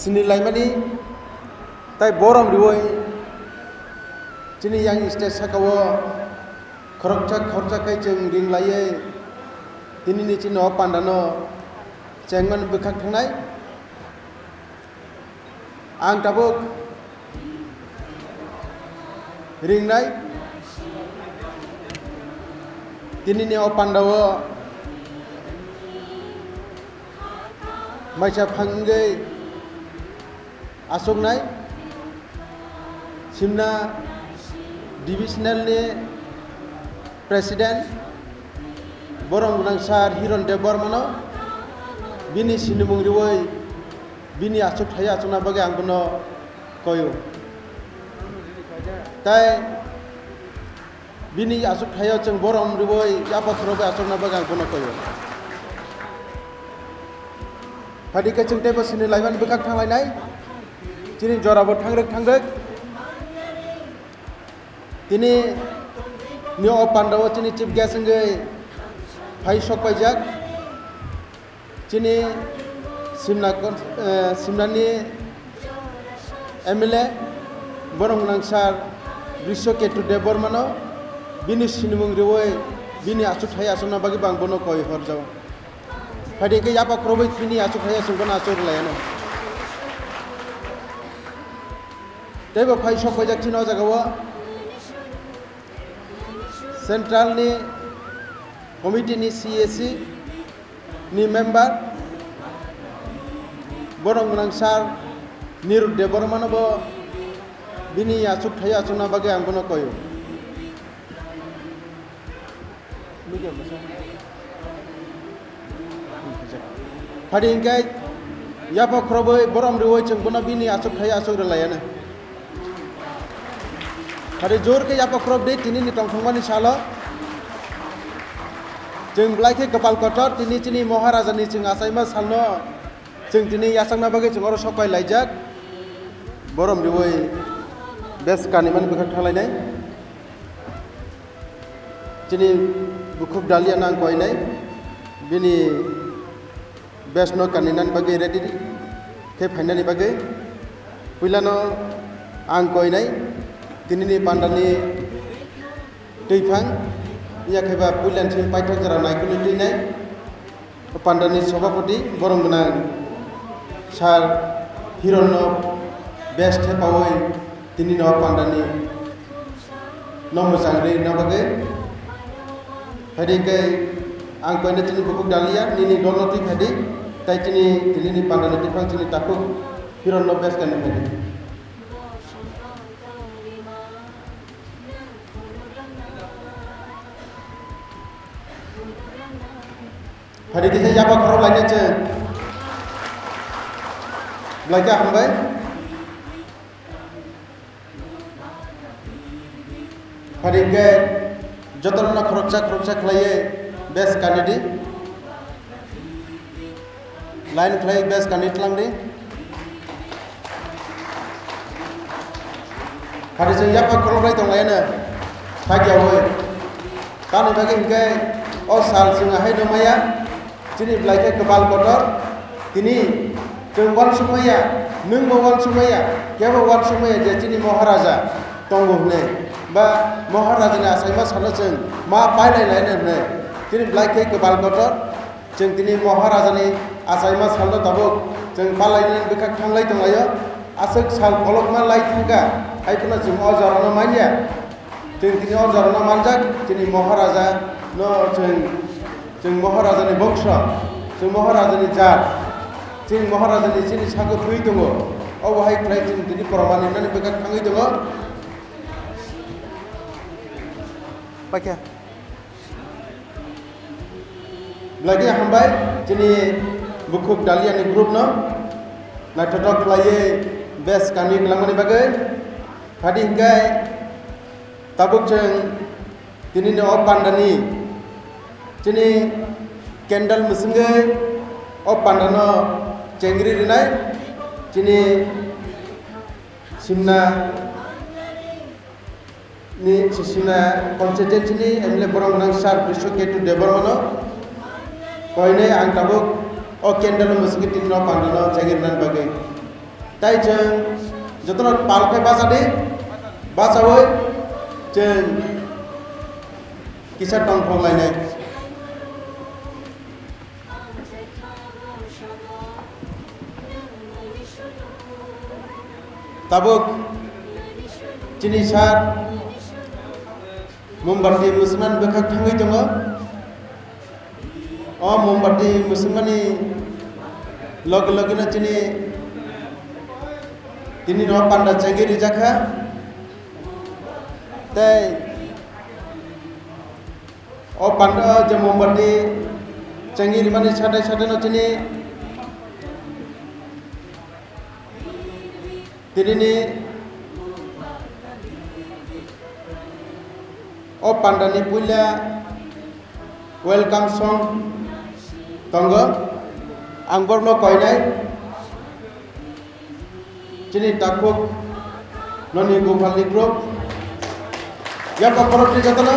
sini laimani tai borom riwoi chini yang stage sakawo khorcha kai jeng ring laye tini ni chino pandano chengman bekhak thangnai ang tabuk ringnai tini ni pandawo maisa phangge asoknai simna divisional ni president borong gunangsar hiron de bormano bini sinumung riwoi bini asuk thaya asuna bage angbono koyo tai bini asuk thaya jeng borong riwoi apa throbe asukna bage angbono koyo Hadi ke jeng tebo sini laiman bekak thanglainai chini jorabo thangrek tini nio pandawo chini chief guest ngai phai sok paijak chini simnani MLA borong nangsar Drisho Ketu Debormano bini sinumung riwoi bini asuk thaya asuna bagi bang bono koi horjao hadi ke yapa krobai bini asuk thaya sungkona asur layano tebo phai sok paijak chino jagawa Central ni committee ni CAC ni member borong nangsar niru debormano bo bini asuk thaya asuna bage angbono koyo hadi ingkai yapa krobai borom riwoi chengbono bini asuk thaya asuk relayana hadi jor ke yapa krob de tini ni tongthongmani salo jeng blaike kapal kotor tini chini maharaja ni jeng asaima salno jeng tini yasangna bage jeng oro sokai laijak borom riwoi bes kaniman bekak thalainai chini bukhuk dalia nang koinai bini bes no kaninan bage ready ke phainani bage puilano ang koinai tini ni pandani teifang iya kheba puilan sin paithok jara naikuni tinai pandani sabapati borong gunang sar hironno best he pawoi tini no pandani nomo sangre nabage hadi ke ang koine tini bukuk dalia nini donoti hadi tai tini ni pandani teifang tini takuk hironno best kan hadi Hadi kita jawab korang lainnya je, belajar hambai. Hadi ke jodoh nak kerocak lagi best candidate, lain lagi best candidate lang di. Hadi saya jawab korang lain tong lainnya, tak jauh. Kami bagi ke sal sungahai domaya. Chini blaike kapal kotor tini jengwan sumaya nungwan sumaya keba wan sumaya je chini maharaja tongohne ba maharaja na asaima sala jeng ma pailai laine ne chini blaike kapal kotor jeng tini maharaja ni asaima sala tabuk jeng palai ni bekak thanglai tongayo asuk sal kolokma lai thanga aipuna jeng ojarana manya jeng tini ojarana manjak chini maharaja no jeng maharaja ni bongsha jeng maharaja ni jat jeng maharaja ni chini sago thui tongo o wahai klai jeng tini pramani nani bekak thangai tongo pakya lagi hambai chini bukhuk dalia ni group no na totok laye best kani kelamani bagai hadi hinggai tabuk jeng tini ni opandani chini candle musingai opandano chengri rinai chini simna ni simna constituency ni emle borong nangsar Drisho Ketu Debormano koine ang tabuk o candle musingai tini opandano chengri nan bagai tay chừng cho tôi nói bảo cái ba sa đi ba sa ơi chừng cái sát trong phòng lại này tabuk jinisat mombati musliman bekak thangai tongo o mombati muslimani log logina chini tini no panda changiri jakha tai o panda je mombati changiri mani chhadai chhadai no chini tini ni o panda ni pulla welcome song tongo angbor no koinai chini takuk noni gopal ni group ya ko koroti jatana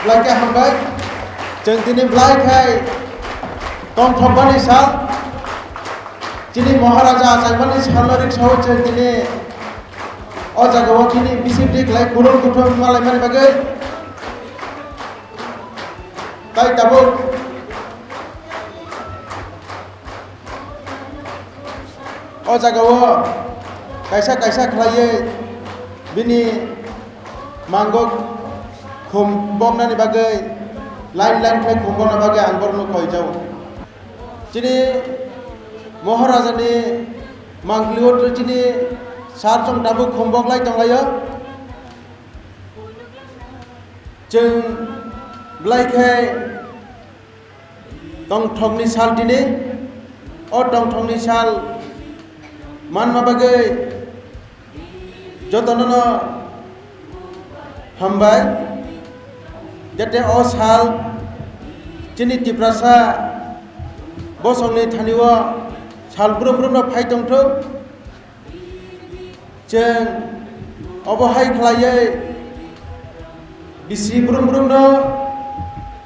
blake hambai cheng tini blai khai tong thobani sal chini maharaja saibani salori saw cheng tini o jagao tini bisiptik lai kurun kuthom malai mani bagai tai tabuk o jagao kaisa kaisa khlaiye bini manggok khum bomnani bagai line line khai khum bomna bagai angborno koijau chini maharaja ni mangliot chini sar chong tabu khombok lai tonglaiyo cheng blai khai tong thongni sal tini o tong thongni sal manma bagai jotonono hambai jate o sal chini tiprasa bosongni thaniwa sal brum brum no phai tongtho cheng obohai khlaiye bisi brum brum no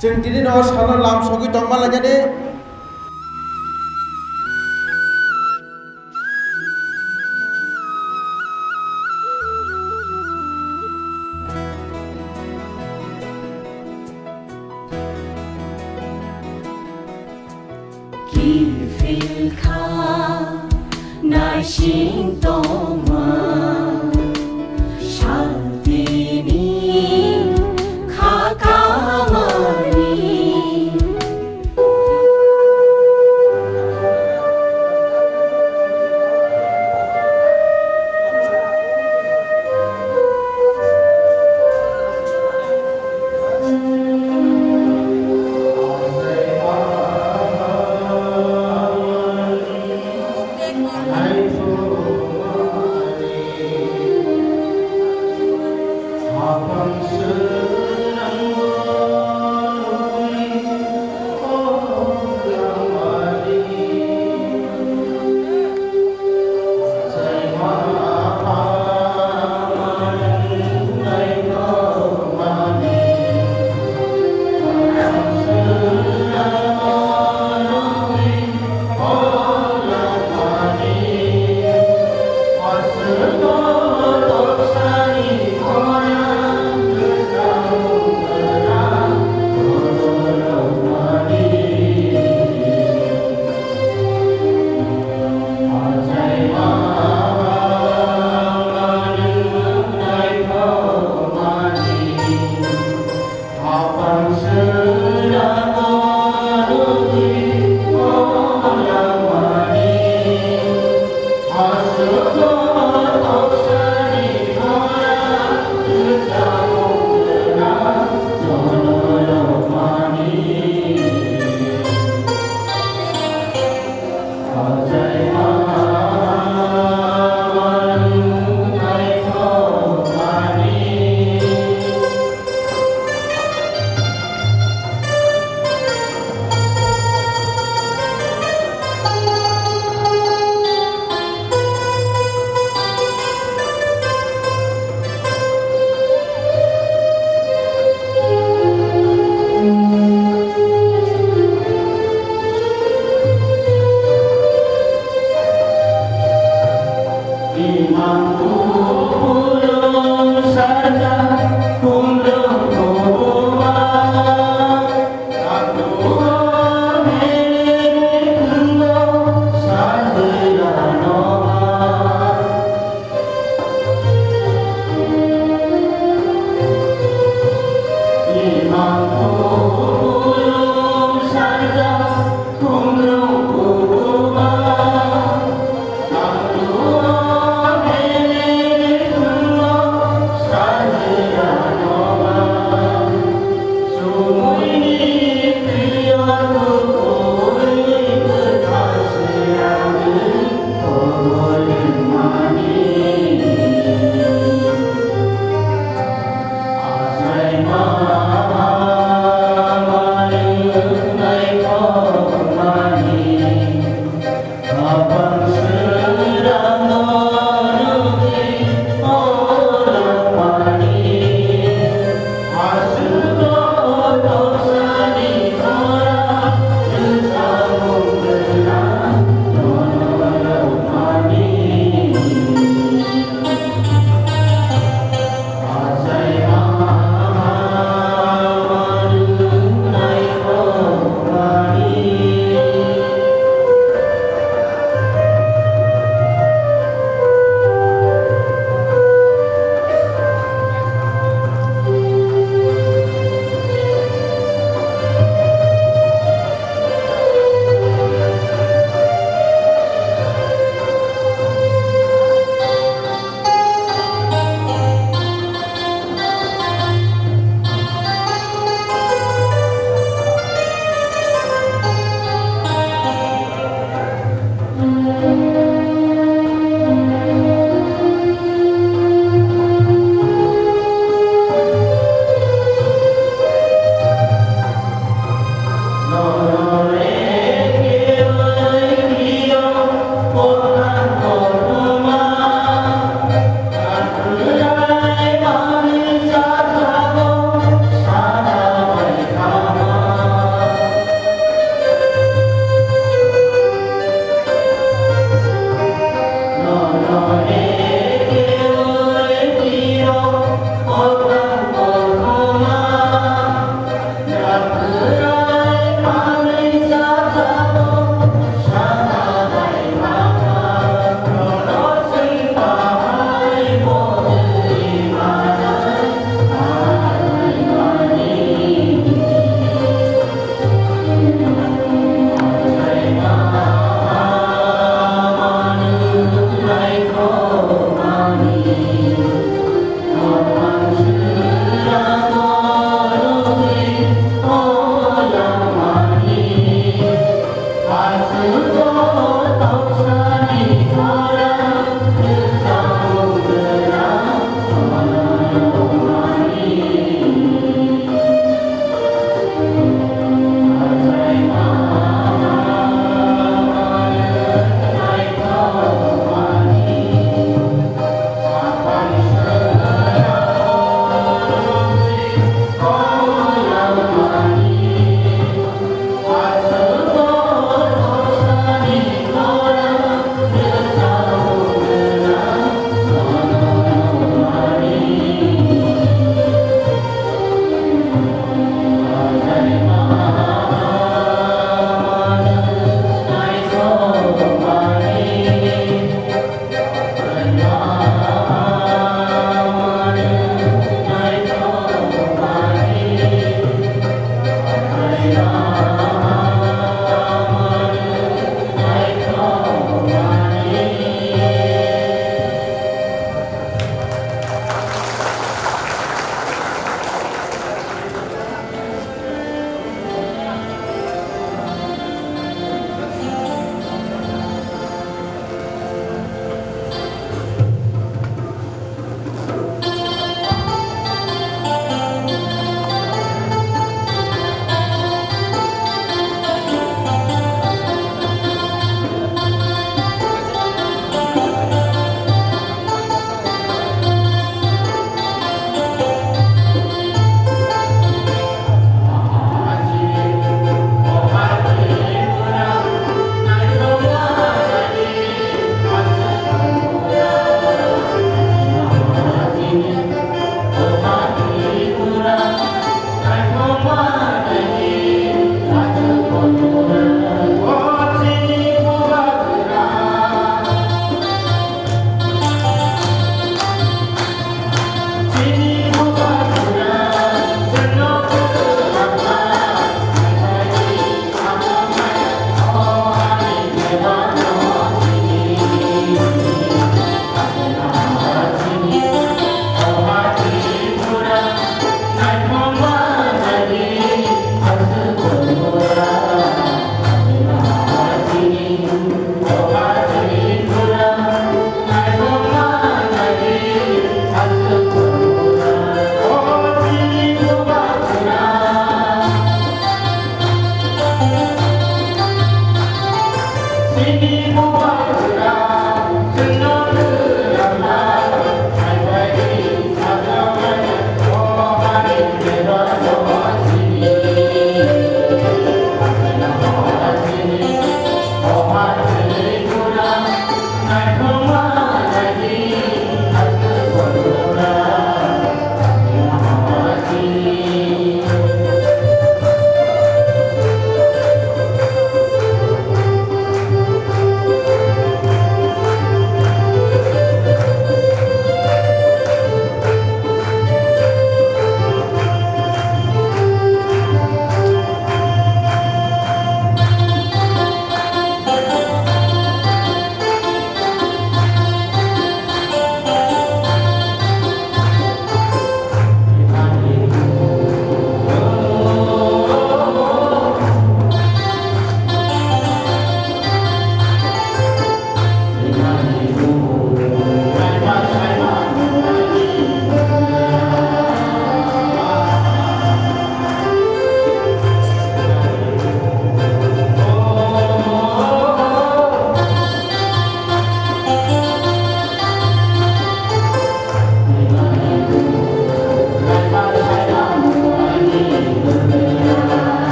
cheng tini no sal lam sogui tongma lajane Kifil ka na shintoma shaltini kakamani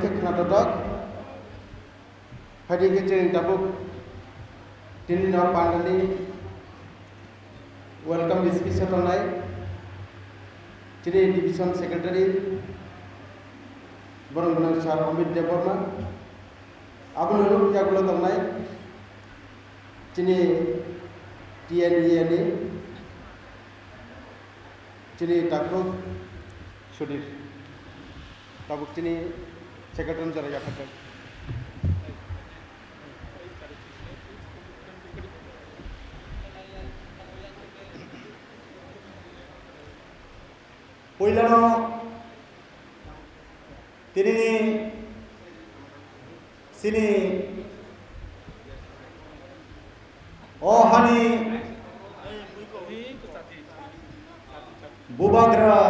ke khna dok phadi ke jeng dabuk tin no pandani welcome speech tonai chiri division secretary borong bonang sar Amit Deborma abun lu jagulo tonai chini TNE ni chini takro sudir tabuk chini secretary jara jakata Poilano tirini sini hani Bubagra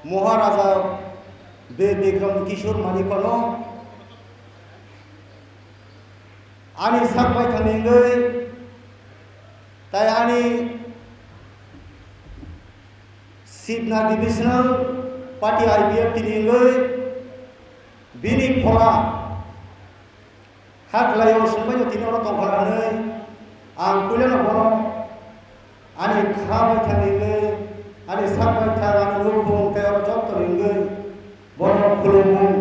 Maharaja Bikram Kishore Manikono ani sakbai thaningai tai ani Sibna Divisional Party IPF tiningai bini phola haklayo sumbayo tinoro tongkharanai ang puilano bono ani khabai thaningai ani sakbai tharani rukhum tayar job toringai bono khulumung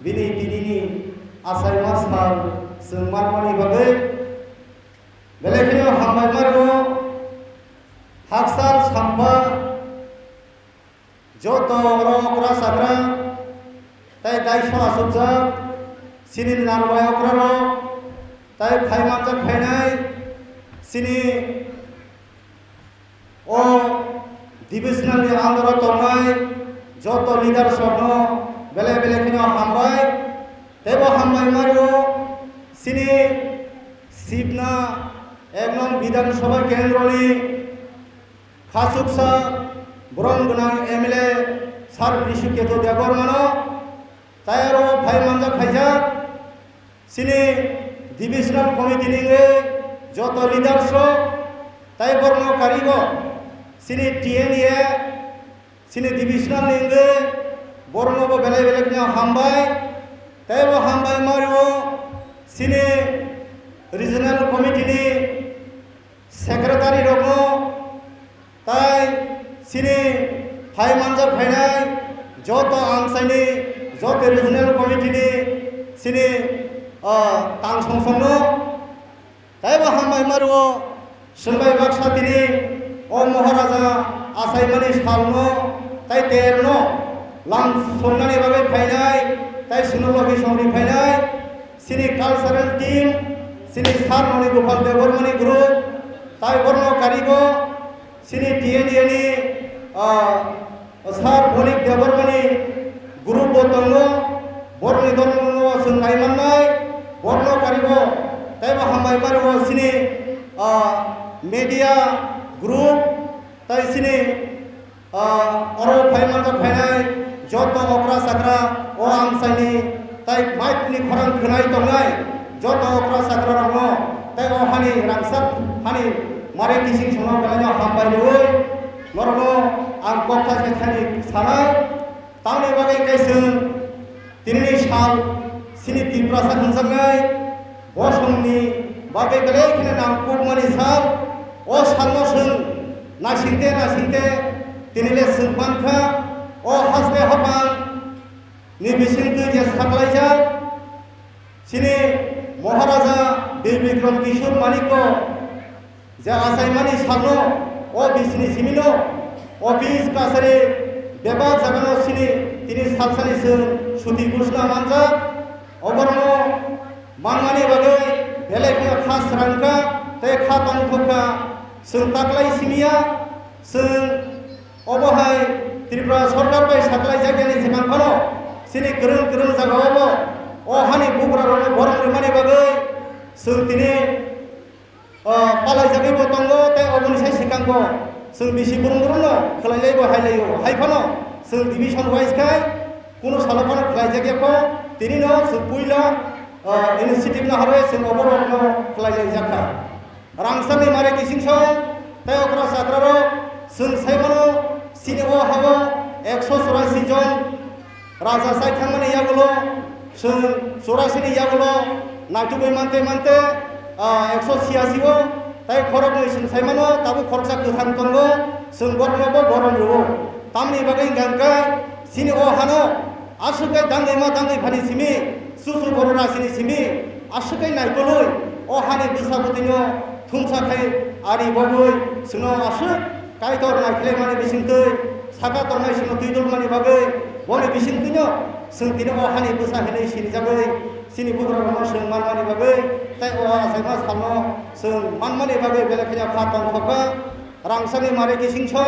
bini tinini asai masal sengmanmani bagai belekino hambai margo haksal samba joto okra sakra tai dai sora subja sini narwai okra ro tai phaiman jak phainai sini o divisional ni andoro tongai joto leader sobno bele kino hambai tebo hambai mario sini sibna eknom বিধান সভা কেন্দ্রনি খাসুকসা বরংগনা MLA সার বিশুকেতো দেবরমানো তাইরো ভাই মানজা খাইজা সিনি divisional committee নিগে যত leadership তাই বর্ণ কারিগ সিনি TNA সিনি divisional নিগে বর্ণব বেলে কিনা হামবাই তাইবো হামবাই মারিও সিনি regional committee ni secretary rogo tai sini phai manjak phainai joto angsaini joto regional committee ni sini tang songsongno taiba hambai maruo sunbai baksa tini o maharaja asaimani salno tai terno lam sonnani bagai phainai tai sinologi songri phainai sini cultural team sini sar mani gopal debormani group tai borno karigo sini TNE ni sar bonik debormani group botongo borni dormo sungai mannai borno karigo tai ba hambai karigo sini media group tai sini oro phaiman ta phainai joto okra sakra o amsaini tai mic ni khorang khunai tongai joto okra sakra ramo tai o hani rangsak hani mare kising sono kalanya hambai loi mormo ang kokta khani sanai tamni bagai kaisung tinni sal sini tiprasa khunsangai bosongni bagai gale khine nam kubmani sal o salno sung nasinte tinile sungpankha o hasbe hapang ni bisingtu je saklaija sini Maharaja Bikram Kishore Maniko যে আসাইমানি সামনো ও বিসনি Cimino office কাছারে বেবা জাগানো সিনি তিনি সালসানি সুতি ঘোষণা মানজা অবর্ণ মানমানি বাগে বেলেকে খাস রানকা তে খাতং থকা जों ताकलाय सिमिया जों अबहाय त्रिपुरा सरकार बाय साकलाय जायगानि सिगांफानो सिनि गोरों जागावबो अहानि बुब्रारनो बरं रिमानि बागै जों दिनै पालाय जागैबो दंगो ते अबनि साय सिगांगो जों बिसि बुरुंनो खलायलायबो हायलायो हायफानो जों डिभिजन वाइज खाय कुनु सालफानो खलाय जायगाखौ दिनैनो जों पुइला इनिशिएटिभ ना हारे जों अबरनो खलायलाय जाखा रांसानि मारे किसिंसो ते अकरा साग्रारो जों सायमानो सिनेमा हाबो 184 जन raja sai thangmani yagulo sung surasini yagulo naitubai mante 186 o tai khorok noi sung saimano tabu khoroksa kuthang tongo sung bornobo borom rubo tamni bagai gangkai sini o hano asukai dangai ma dangai phani simi susu borora sini simi asukai naitoloi o hani bisabutinyo thumsa khai ari boboi suno asu kai tor naikhle mane bisingtoi saka tornai sino tuidul mani bagai bone bisingtinyo sung tino o hani bisa hinai sini jagai sini bugra rono sung man mani bagai tai o asai mas hamno sung man mani bagai belaknya khatong thoka rangsani mare kisingcho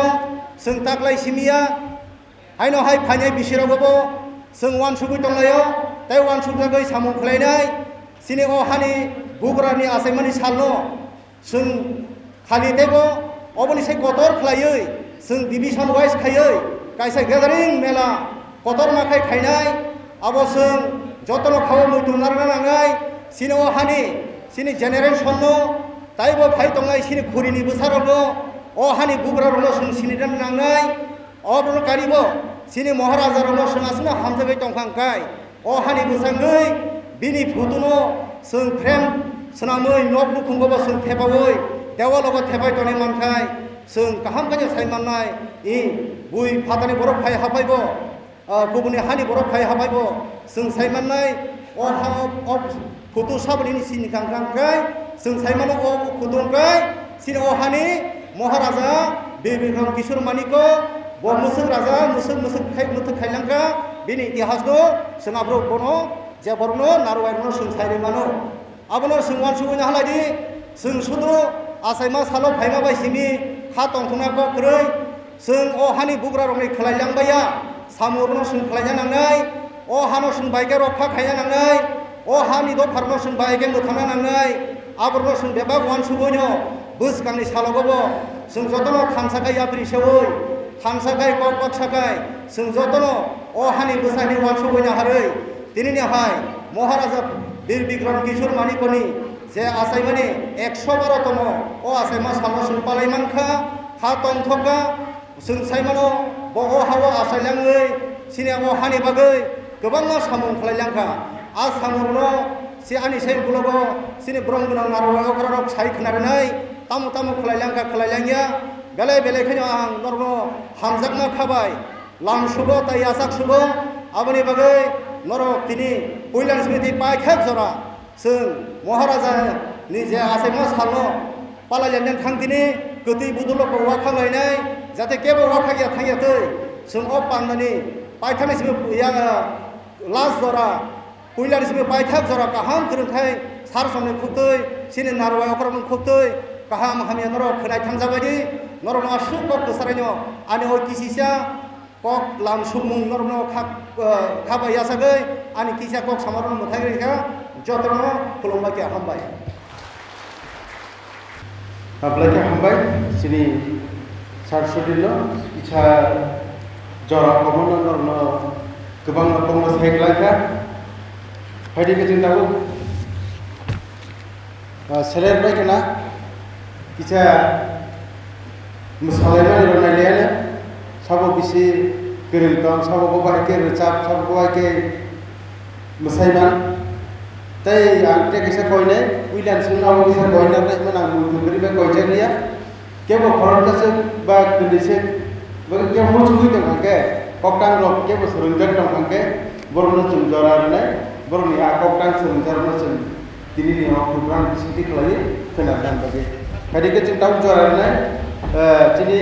sung taklai simia haino hai phanyai bisiragobo sung wan subui tonglayo tai wan subjagai samung khlainai sini o hani bugra ni asai mani salno sung khali tebo oboni sai kotor khlaioi sung division wise khaioi kaisa gathering mela kotor ma khai khainai abo sung jotono khawo muitu narna nangai sini o hani sini generation no taibo phai tongai sini khurini busarono o hani bugra rono sung sini dan nangai obro karibo sini maharaja rono sung asna hamjagai tongkhangkai o hani busangai bini phutuno sung frame senamoi nok nukhungbo sung thepawoi dewalogo thepai toni mankai sung kaham kanya saimanai I bui phatani borok phai hapaibo kubuni hani borok phai hapaibo sung saimanai o ha o phutu sabni sini kangkangkai sung saimano o khudungkai sini o hani maharaja Bibikram Kishor Maniko bo musuk raja musuk khailangka bini itihas no sengabro bono jaborno narwairno sung sairemano abono sungwan subuina haladi sung sudu asaima salo phaima bai simi kha tongthuna ko kroi sung o hani bugra rongni khlailangbaya samurno sung khlaina nangai o hano sung baike rokha khaina nangai o hani do pharno sung baike muthana nangai aborno sung beba wan subuino bus kangni salogobo sung jotono khamsakai yapri sewoi khamsakai kok sakai sung jotono o hani busani wan subuina haroi tinini hai maharaja বীর বিক্রম কিশোর মানিকনি যে আসাই মানে 112তম ও আসাই মা সামো সুং পালাইমানখা খা তংথকা সুং সাইমানো ব ও হাও আসাইলাङै সিনে ও हानि बागै गोबां मा सामुं खलायलांखा आ सामुरनो सि आनि साइ गुलगो सिने ब्रंगुनां नारवा अकरक साइ खनारनाय तामु तामु खलायलांया बेले बेले खैनो आं नरनो हामजाकमा खाबाय लाम सुबो ताइ आसाक सुबो आबनि बागै नरक तिनि पयलान स्मृति पाइखाक जरा जों महाराजा नि जे आसाइमा सालनो पालायलेन थांदिनि गति बुदुलक वाखांलायनाय जाते केबो वाखागिया थांयातै जों अ पांनानि पाइथानि सिम या लास जरा पयलान स्मृति पाइखाक जरा काहाम गोरोंथाय सार समनि खुतै सिनि नारवा अकरम खुतै काहाम हामिया नरक खोनाय थांजाबायदि नरक आसु कक गोसारायनो आनि अ किसिसा kok lam sumung norno khabaya sagai ani kisa kok samaron muthai ka jotrono kulomba ke hambai ablake hambai sini sarsudillo icha jora komono norno gobang pongmo saiklanka haidi ke cintaku seler bai kana icha musalaiman ronaliana sabo bisi gerentong sabo baike recap sabo baike musaiman tai ante kisa koine uilan sing abo kisa koine tai mana mugri be koije liya kebo khoron kase ba kundise ba ke mo chugui to ke koktang rok kebo surunjar tong ke borno chunjara ne borni a koktang surunjar no chun tini ni ho program siti klai kenadan bagi hadi ke cintau jara ne tini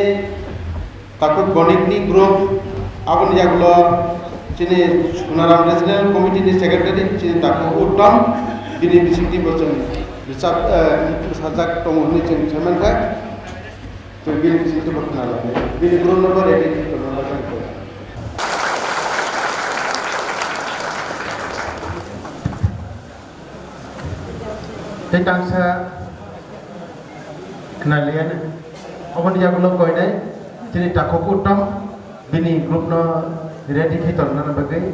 takut gonikni group abon jagulo chini Sunaram Regional Committee ni secretary chini takut uttam bini bisiti bocon bisap sajak tomoni chini chairman ka to bini bisiti bocona la bini group number 18 to number 4 tentang sa kenalian abon jagulo koinai Jadi takut utang bini grup no ready kita nana bagai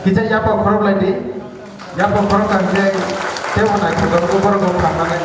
kita ya pak korok lagi ya pak korok kan dia mau naik ke korok korok mana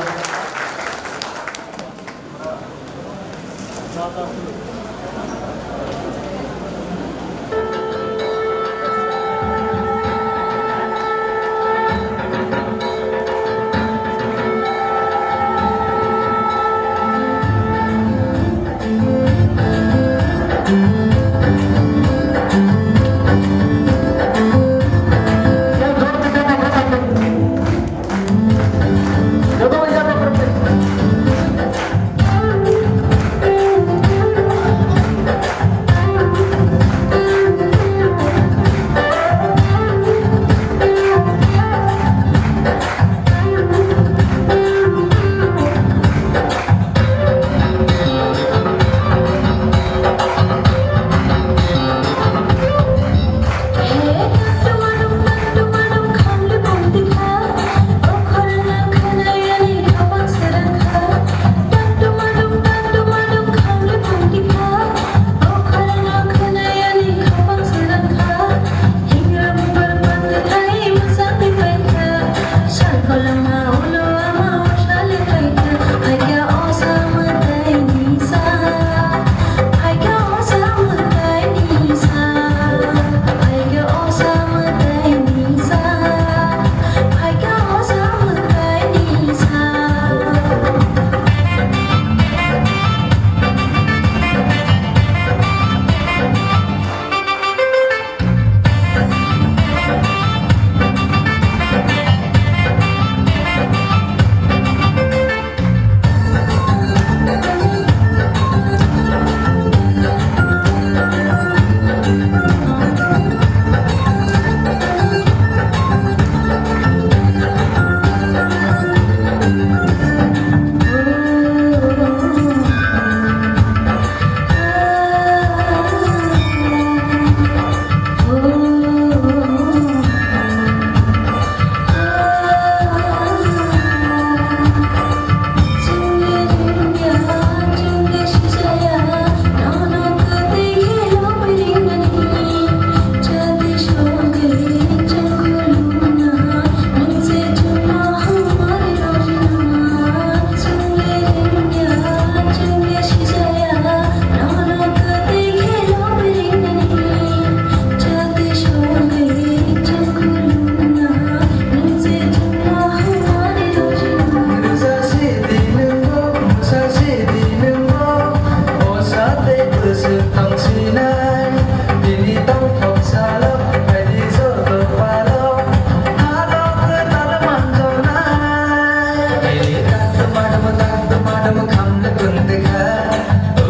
madum kamle bundeka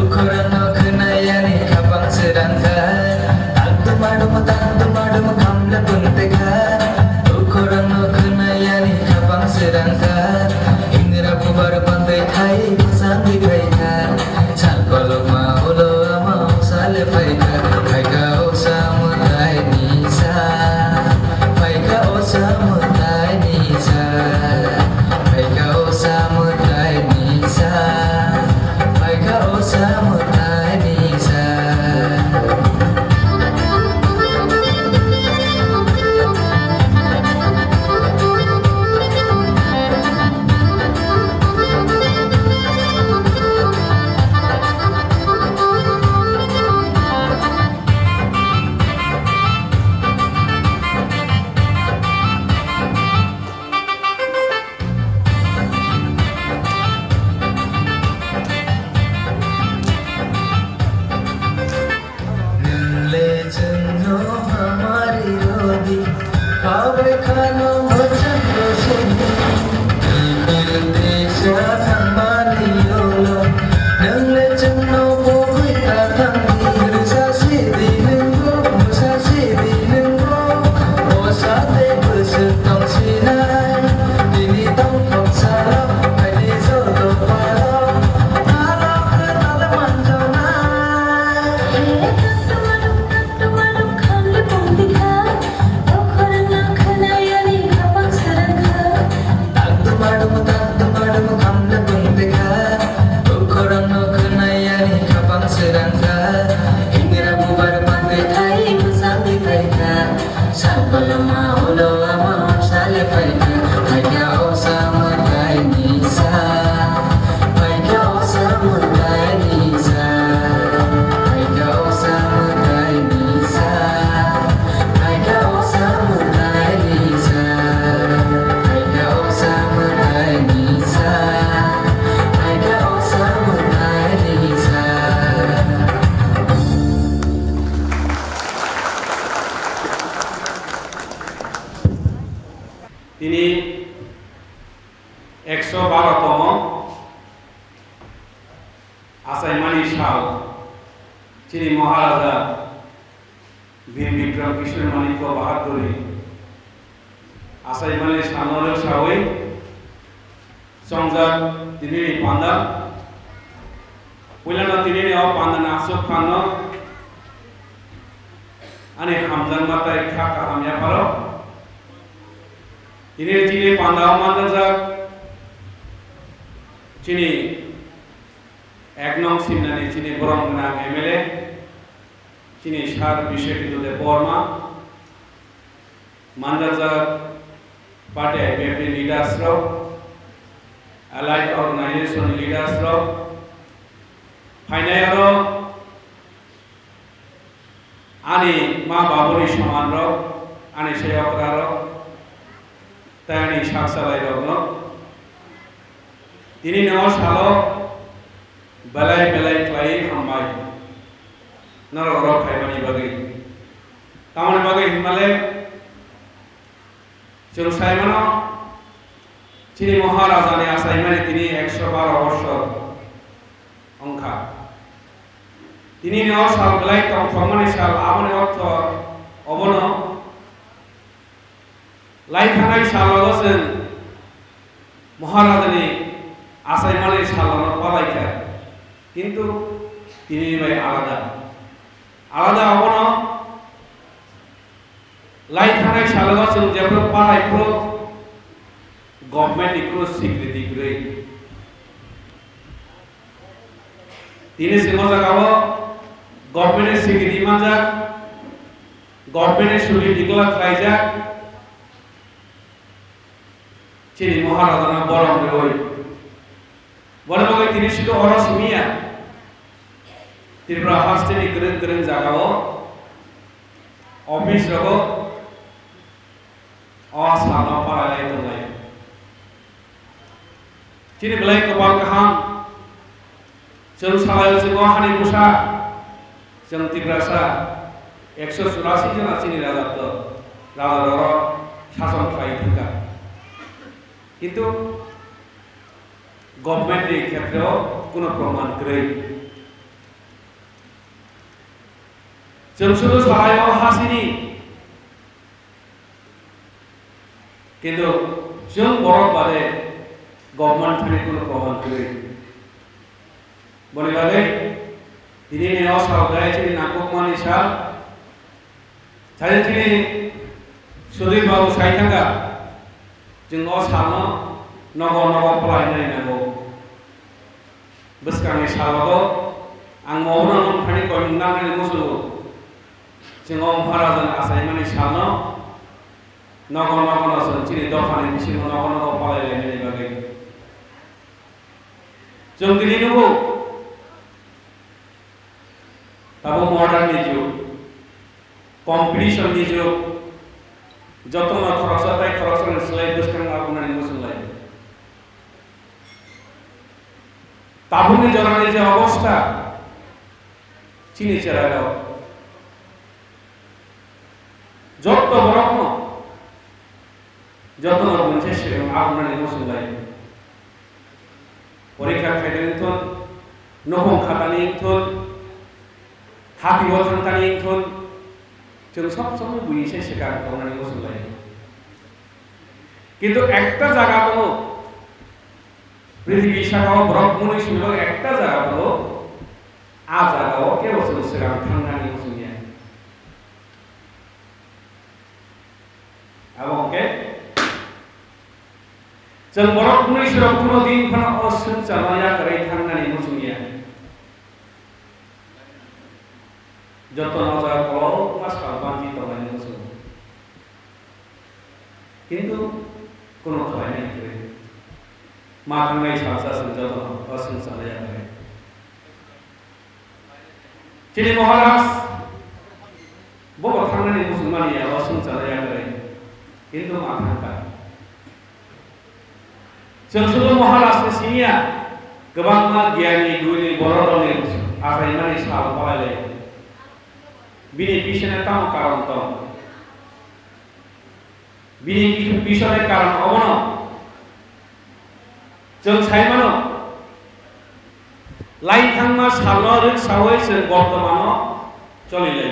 ukurano khnayani khabang serangka tantu madum kamle bundeka ukurano khnayani khabang serangka ingra bubar bandai thai sandi kaika chal koloma holo ama sale paika paika osamudai nisa paika osamudai nisa paika osamudai nisa paika osamudai nisa তিনি 112তম আসাইমানি সাল যিনি মহারাজা বীর বিক্রম কৃষ্ণ মাণিক্য বাহাদুরী আসাইমানি সামনের সাওই সংজাত তিনি পান্দা পুইলানো তিনি পান্দানা আসুক খানো আনে হামজান মাতায় খাকা হামিয়া পারো ini cini pandau mandarak cini eknong simnani cini borong menang MLA cini shar bishe bidude borma mandarak party APP leaders ro allied organization leaders ro finai ro ani ma baburi saman ro ani seyokra ro তাই সাকসালাই রত্ন তিনি নেওয়া সালো বেলায় বেলায় ক্লাই হামাই নরর খাইবানি বাগৈ তামনে বাগৈ হিমালে চলো সাইমানো তিনি মহারাজানে আসাইমানে তিনি 112 বছর অংখা তিনি নেওয়া সাল বেলায় তমনে সাল আমনে অর্থ অবন লাইথানাই সালালছেন মহারাজানি আসাইমানি সালানোর পালাইকা কিন্তু তিনি ভাই আলাদা হবন লাইথানাই সালালছেন যেগুলো পালাইপ্র গভর্নমেন্ট ইকো স্বীকৃতি করে তিনি সিংহজা গাব গভর্নমেন্টের স্বীকৃতি মানজাক গভর্নমেন্টের সুলি ডিগলা খাইজাক cini মহারাজা বরং রই বলে বলে তিনি শুধু অরসমিয়া ত্রিপুরা হাস্টেনি গ্রেন জাগাও অফিস রগো অসানো পারালাই তোলাই cini belai kebal kaham जों सालायसिगो हानि मुसा जों तिग्रासा 184 जना चिनि राजात्व राजार शासन खालामदों কিন্তু গভর্নমেন্টের ক্ষেত্রেও কোনো প্রমাণ গৈ जों শুধু সারাইও হাসিনি কিন্তু जों বরফ বাদে গভর্নমেন্ট থানি কোনো প্রমাণ গৈ বলে বাদে দিনে নেওয়া সরকারি চিনি নাককমানি সাল সাইন চিনি সুদীপ বাবু সাইথাঙ্গা जों सानो नगर नगर फरायनाय नांगौ बोसोरनि सालाव आं मावनो नंखानि गयनांनानै मोसौ जों महाराजानि आसायमानि सानो नगर नगर जों दखानि बिसिनो नगर नगर फरायलायनायनि बागै जों दिनै नंगौ दाबो मडार्ननि जुग कम्पिटिशननि जुग যতনা খরচাটাই খরচের সেলাই দোকান আপনার মুসলাই তাবুনি জনানি যে অবস্থা চিনি চেরাগাও যত বরফ যতনা বুঝে সে আপনার মুসলাই পরীক্ষা খাইলেন থন নকম খাতানি থন হাতি বছর কানি থন जों सब समय बुझे स्वीकार करनानै मोसलाय किन्तु একটা জায়গা दङ पृथ्वी सागाव बरफ मुनि सुनिबाग একটা জায়গা दङ आ জায়গাও केवल जों सिगां थांनानै मोसलिया এবং কে जों बरफ मुनि सुराव कुनो दिन फना असुन चालाया करे थांनानै मोसलिया যত নজর কল মাস কালবাঞ্জি তলানি মুসল কিন্তু কোনো হয় নাই করে মা থাঙ্গাই সালসা যত অসুন চালায়া করে চিনি মহারাজ বড় থাঙ্গানি মুসলমানিয়া অসুন চালায়া করে কিন্তু মা থাঙ্গা जों মহারাজनि सिनिया गोबां गियानि गुनि बर' रावनि आखाइमानि साल फरायलाय बिनि पिछने ताम कारण तो बिनि पिछने कारण अबनो जों साइमानो लाइन थांमा सालो रिक सावै जों बर्तमानो चलिलाय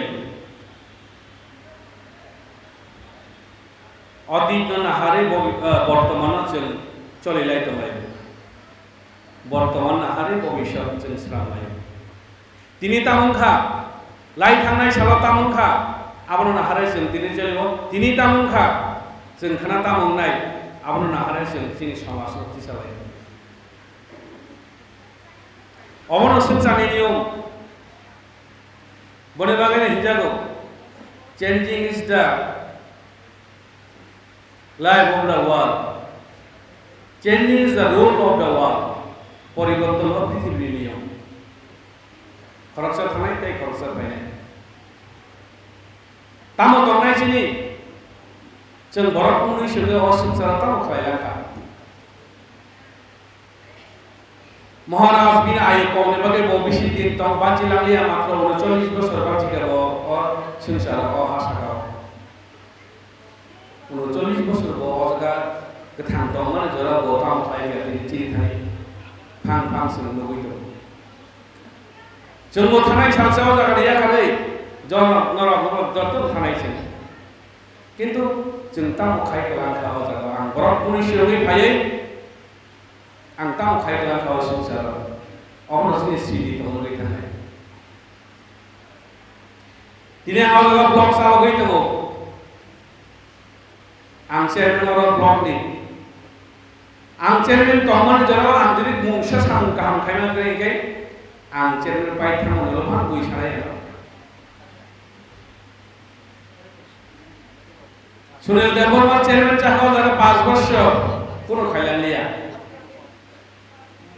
अतीत नाहारे बर्तमानो जों चलिलाय दंलाय बर्तमान नाहारे भबिष्यत जों स्रांलाय दिनै तामंखा लाइन थांनाय सालाव तामुंखा आबनो नाहारे जों दिनै जलिबो दिनै तामुंखा जों खाना तामुंनाय आबनो नाहारे जों जोंनि समाज शक्तिशाली अबनो संसारनि नियम बने बागैनो हिजागौ changing is the life of the world changing is the rule of the world परिवर्तन पृथ्वीनि नियम खरचा थानाय ताई खरचा फायनाय तामो दंनाय जिनि जों बरफनि सोलो असंसार तामो खायलाखा महाराज बिना आयु कौने बगे बबिसि दिन तम बांचि लांलिया मात्र 39 बोसोर बांचि गबो अ संसार अ हासागाव 39 बोसोर बो अजगा गथां दं माने जरा बो ताम खायगा दिनि चिनि थानाय फां फां सों लुबैदों जों थानाय सानसेआव जागाया खारै जन नरक दत्त थानाय जों किन्तु जों ताम खायगला खाव जागा आं बरफनि सोलोङै फायै आं ताम खायगला खाव संसार अमरसनि सिरि दंलै थानाय दिनै आं ब्लग साव गई दङ आं चेयारमेन ब्लगनि आं चेयारमेन दंमोन जराव आं दिनै मुंसा सां गाहाम खायना गैयै आं चेयारमेन पाइ थांनो मा बुइ सानाय सुनील देवबर्मा चेयारमेन चाहाव जागा 5 बोसोर कोनो खायलालिया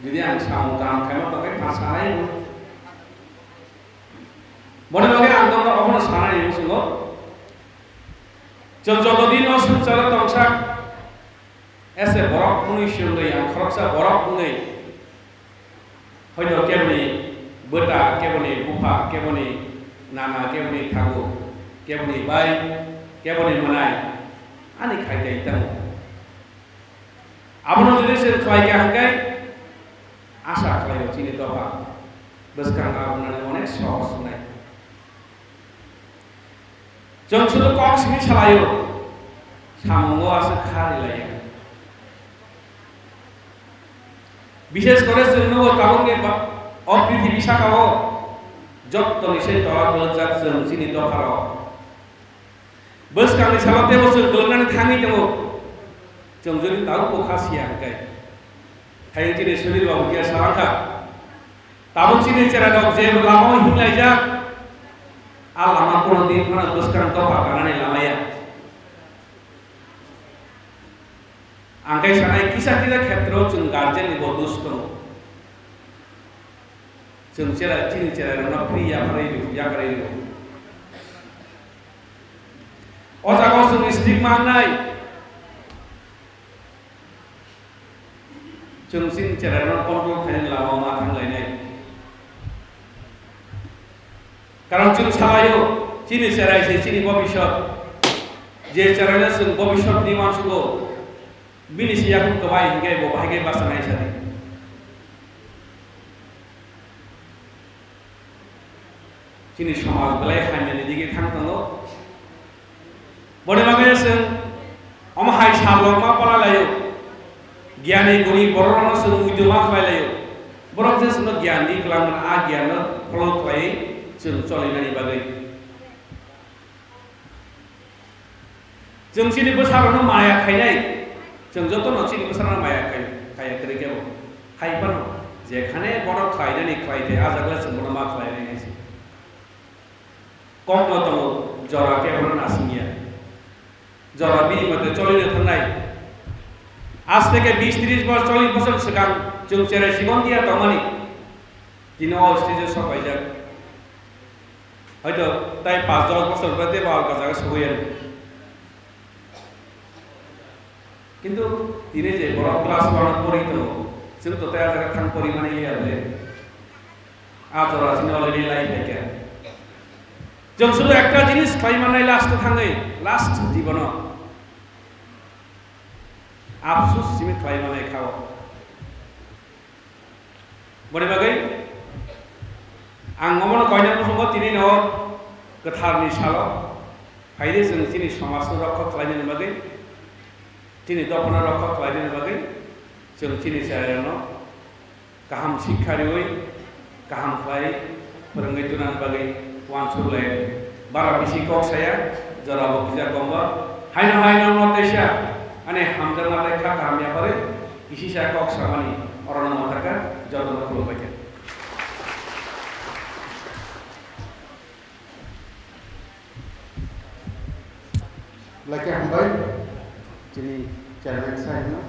जुदि आं सां गाहाम खायमा बागै फासानाय बने बागै आं दङ अबनो सानाय मुसुङो जों जतदिन संसार दंसा एसे बरफ मुनि सोलै आं खरचा बरफ मुनि हयतो केबनि बटा केबनि गुफा केबनि नाना केबनि थागु केबनि बाय केबनि मनाय आनि खायदै दङ आबनो जुदि जों खायगा हांगाय সালাইও চিনি দফা বসকাং আবনানে অনেক সহজ নাই जों শুধু কক সিমি সালাইও সামঙ্গ আছে খারিলাইয়া বিশেষ করে जोंनो गावनि অপৃথিবী শাখাও যত্তনি সেই তলাতল জাত जों চিনি দফারাও বসকাংनि सालाते जों गोलैनानै थाङै दङ जों जुदि दाउ अखासिया गाय थायो दिनै सोलिबाव गैया सारांखा ताबुक सिनि चेरा दं जे लामाव हिंलायजा आ लामा कोनदिन फाना बसकां दफा गानानै लामाया आंगाय सानाय किसा क्षेत्रआव जों गार्जेननि बदुस दङ जों चेरा चिनि चेरा ना प्रिया फरायलु या फरायलु अजागाव जों स्टिगमा नाय जों चिनि चेरा ना कन्ट्रल खालामनो लामा मा थांलायनाय कारण जों सालायो चिनि चेरायसे चिनि भबिष्यत जे चेरायना जों भबिष्यतनि मानसिखौ बिनि सियाखौ गोबाय हिंगे बहायगे बासानाय सानै चिनि समाज बेलाय खामानि दिगे थांनांगौ बडे मागे जों अमहाय साबल मा पलालायो ज्ञानी गुणी बरनो जों उद्यमा खालायो बरक जों ज्ञाननि खालामनो आ ज्ञान फलो खाय जों चलिनायनि बागै जों चिनि बोसारनो माया खायनाय जों जत चिनि बोसारनो माया खाया करे गेव खायबानो जेखाने बड़ खायनानै खायदे आजागला जों बड़ मा खायनाय कम दङ जरा केवल नासिनिया जरा बिनि मते चलिनो थांनाय आज থেকে 20-30 বছর 40 বছর सिगां जों जेरै सिगां दिया दंमानि दिनाव स्टेजे सबाय जाग হয়তো তাই 5-10 বছর বাদে বাল কাজা সবই কিন্তু দিনে যে বড় ক্লাস 1 পড়িত जों তো তাই আজারা থাং পরিমাণে লিয়ালে আজরা সিনে অলরেডি লাইফ থাকে जों শুধু একটা জিনিস খাইমানাই লাস্ট থাঙে লাস্ট জীবন আফসোস সিমি খাইমানাই খাও বড় বাগै आं ममन कयना प्रसंग तिनि न गोथारनि साल फायदे जों तिनि समाजखौ रक्षा खालामनो बागै तिनि दखना रक्षा खालामनो बागै जों तिनि सायावनो गाहाम शिक्षारियै गाहाम खालाय फोरोंङै दुनानि बागै वानसुरलाय बारा बिसि कक्साया जरा बकिजा गंगा हायनो नतेशा अने हामदर मालाय खा गामिया पारे इसी सा कक्सामानि अरन माथाका जदन खुलबाय Like I'm right, Jenny Chairman Sahib.